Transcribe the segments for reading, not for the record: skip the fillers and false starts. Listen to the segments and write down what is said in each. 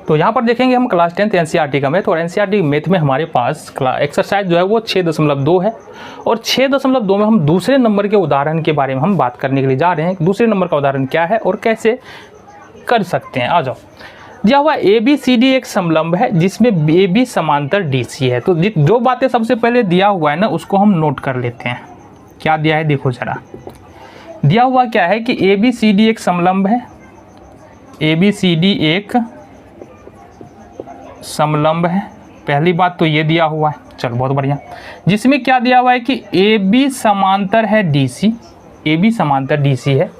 तो यहाँ पर देखेंगे हम क्लास 10th एनसीईआरटी का मैथ, और एनसीईआरटी मैथ में हमारे पास एक्सरसाइज जो है वो 6.2 है, और 6.2 में हम दूसरे नंबर के उदाहरण के बारे में हम बात करने के लिए जा रहे हैं। दूसरे नंबर का उदाहरण क्या है और कैसे कर सकते हैं, आ जाओ। दिया हुआ ABCD एक समलंब है जिसमें AB समांतर DC है। तो जो बातें सबसे पहले दिया हुआ है ना उसको हम नोट कर लेते हैं। क्या दिया है देखो जरा, दिया हुआ क्या है कि ABCD एक समलंब है, ABCD एक समलंब है, पहली बात तो ये दिया हुआ है। चलो बहुत बढ़िया। जिसमें क्या दिया हुआ है कि AB समांतर है DC, AB समांतर DC है,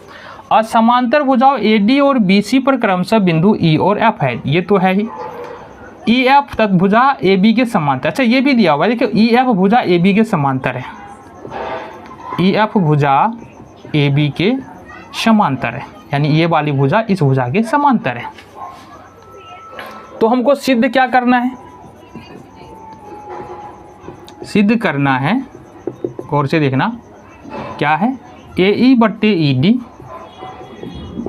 और समांतर भुजाओं AD और BC पर क्रमशः बिंदु E और F है। ये तो है ही। EF तक भुजा AB के समांतर। अच्छा ये भी दिया हुआ है, देखिए EF भुजा AB के समांतर है, EF भुजा AB के समांतर है, यानी ये वाली भुजा इस भुजा के समांतर है। तो हमको सिद्ध क्या करना है, सिद्ध करना है, गौर से देखना क्या है, AE बट्टे ED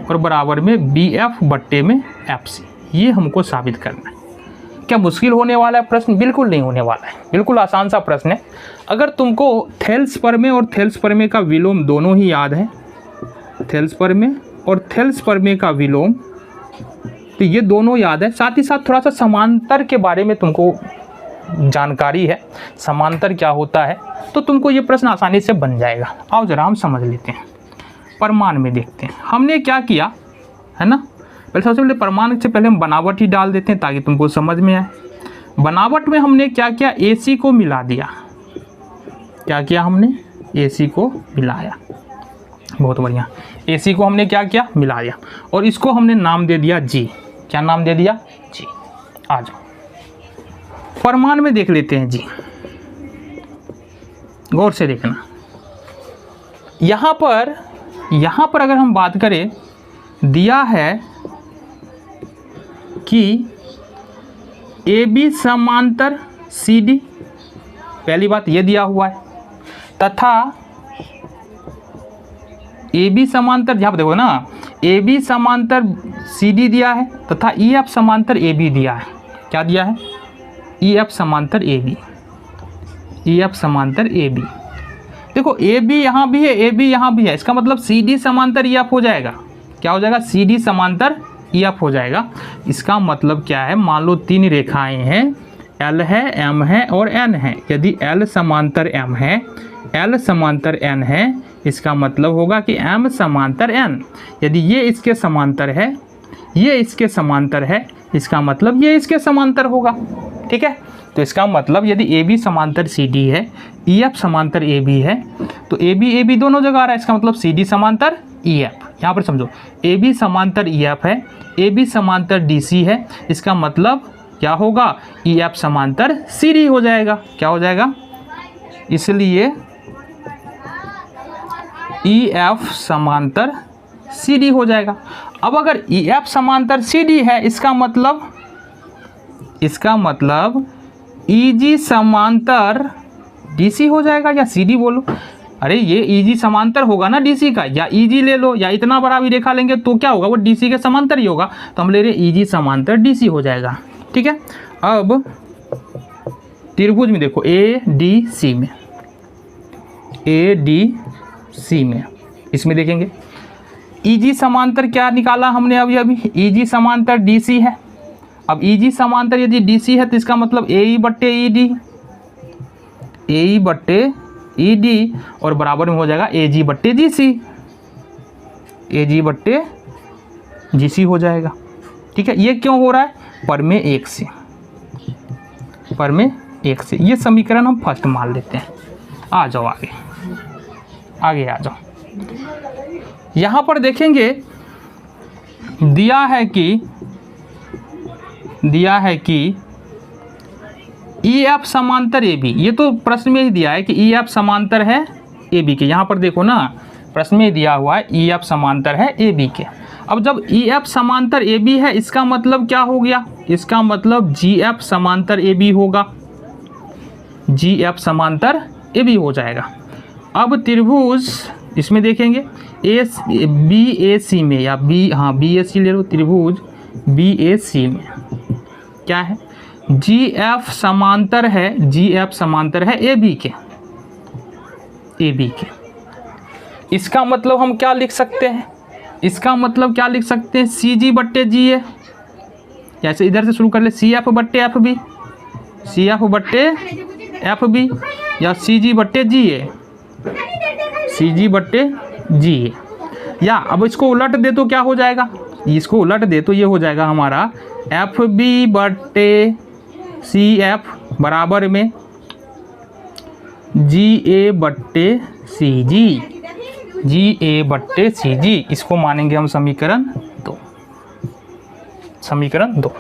और बराबर में BF बट्टे में FC, ये हमको साबित करना है। क्या मुश्किल होने वाला है प्रश्न? बिल्कुल नहीं होने वाला है, बिल्कुल आसान सा प्रश्न है। अगर तुमको थेल्स प्रमेय और थेल्स प्रमेय का विलोम दोनों ही याद है, थेल्स प्रमेय और थेल्स प्रमेय का विलोम, तो ये दोनों याद है, साथ ही साथ थोड़ा सा समांतर के बारे में तुमको जानकारी है, समांतर क्या होता है, तो तुमको ये प्रश्न आसानी से बन जाएगा। आओ जरा हम समझ लेते हैं। प्रमाण में देखते हैं हमने क्या किया है ना। पहले सबसे पहले प्रमाण से पहले हम बनावट ही डाल देते हैं ताकि तुमको समझ में आए। बनावट में हमने क्या किया, AC को मिला दिया। क्या किया हमने, AC को मिलाया, बहुत बढ़िया। AC को हमने क्या किया, मिला दिया, और इसको हमने नाम दे दिया G। क्या नाम दे दिया, G। आ जाओ प्रमाण में देख लेते हैं G, गौर से देखना। यहाँ पर अगर हम बात करें, दिया है कि AB समांतर CD, पहली बात ये दिया हुआ है, तथा AB समांतर, यहाँ पर देखो ना, AB समांतर CD दिया है तथा EF समांतर AB दिया है। क्या दिया है, EF समांतर AB, EF समांतर AB। देखो AB यहाँ भी है, AB यहाँ भी है, इसका मतलब CD समांतर EF हो जाएगा। क्या हो जाएगा, CD समांतर EF हो जाएगा। इसका मतलब क्या है, मान लो 3 रेखाएं हैं, L है, M है और N है। यदि L समांतर M है, L समांतर N है, इसका मतलब होगा कि M समांतर N। यदि ये इसके समांतर है, ये इसके समांतर है, इसका मतलब ये इसके समांतर होगा। ठीक है, तो इसका मतलब यदि AB समांतर CD है, EF समांतर AB है, तो AB दोनों जगह आ रहा है, इसका मतलब CD समांतर EF। यहाँ पर समझो, AB समांतर EF है, AB समांतर DC है, इसका मतलब क्या होगा, EF समांतर CD हो जाएगा। क्या हो जाएगा, इसलिए EF समांतर CD हो जाएगा। अब अगर EF समांतर CD है, इसका मतलब EG समांतर DC हो जाएगा, या CD बोलो। अरे ये EG समांतर होगा ना DC का, या EG ले लो, या इतना बड़ा भी रेखा लेंगे तो क्या होगा, वो DC के समांतर ही होगा। तो हम ले रहे EG समांतर DC हो जाएगा। ठीक है, अब त्रिभुज में देखो ADC में, इसमें देखेंगे EG समांतर क्या निकाला हमने अभी EG समांतर DC है। अब EG समांतर यदि DC है तो इसका मतलब AE बट्टे ED और बराबर में हो जाएगा AG बट्टे GC हो जाएगा। ठीक है, ये क्यों हो रहा है, प्रमेय 1 से। ये समीकरण हम फर्स्ट मान लेते हैं। आ जाओ आगे आ जाओ। यहाँ पर देखेंगे दिया है कि EF समांतर AB, ये तो प्रश्न में ही दिया है कि EF समांतर है AB के। यहाँ पर देखो ना, प्रश्न में दिया हुआ है EF समांतर है AB के। अब जब EF समांतर AB है, इसका मतलब क्या हो गया, इसका मतलब GF समांतर AB होगा, GF समांतर AB हो जाएगा। अब त्रिभुज इसमें देखेंगे BAC में, या BAC ले लो, त्रिभुज BAC में क्या है, जी एफ समांतर है, जी एफ समांतर है ए बी के, ए बी के। इसका मतलब हम क्या लिख सकते हैं, इसका मतलब क्या लिख सकते हैं, सी जी बट्टे जी ए, जैसे इधर से शुरू कर ले, सी एफ बट्टे एफ बी, सी एफ बट्टे एफ बी, या सी जी बट्टे जी ए, सी जी बट्टे जी ए। या अब इसको उलट दे तो क्या हो जाएगा, इसको उलट दे तो ये हो जाएगा हमारा एफ बी बट्टे सी एफ बराबर में जी ए बट्टे सी जी, जी ए बट्टे सी जी। इसको मानेंगे हम समीकरण 2, समीकरण 2।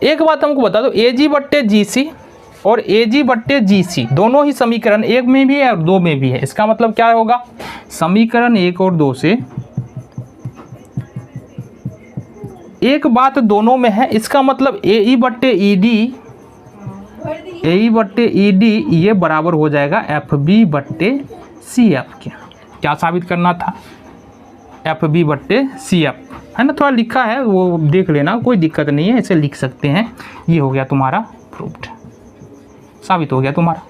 एक बात हमको बता दो, ए जी बट्टे जी सी और ए जी बट्टे जी सी दोनों ही समीकरण 1 में भी है और 2 में भी है। इसका मतलब क्या होगा, समीकरण 1 और 2 से एक बात दोनों में है, इसका मतलब ए ई बट्टे ई डी, ए ई बट्टे ई डी ये बराबर हो जाएगा एफ बी बट्टे सी एफ के। क्या साबित करना था, एफ बी बट्टे सी एफ, है ना, थोड़ा लिखा है वो देख लेना, कोई दिक्कत नहीं है, इसे लिख सकते हैं। ये हो गया तुम्हारा प्रूव्ड, साबित हो गया तुम्हारा।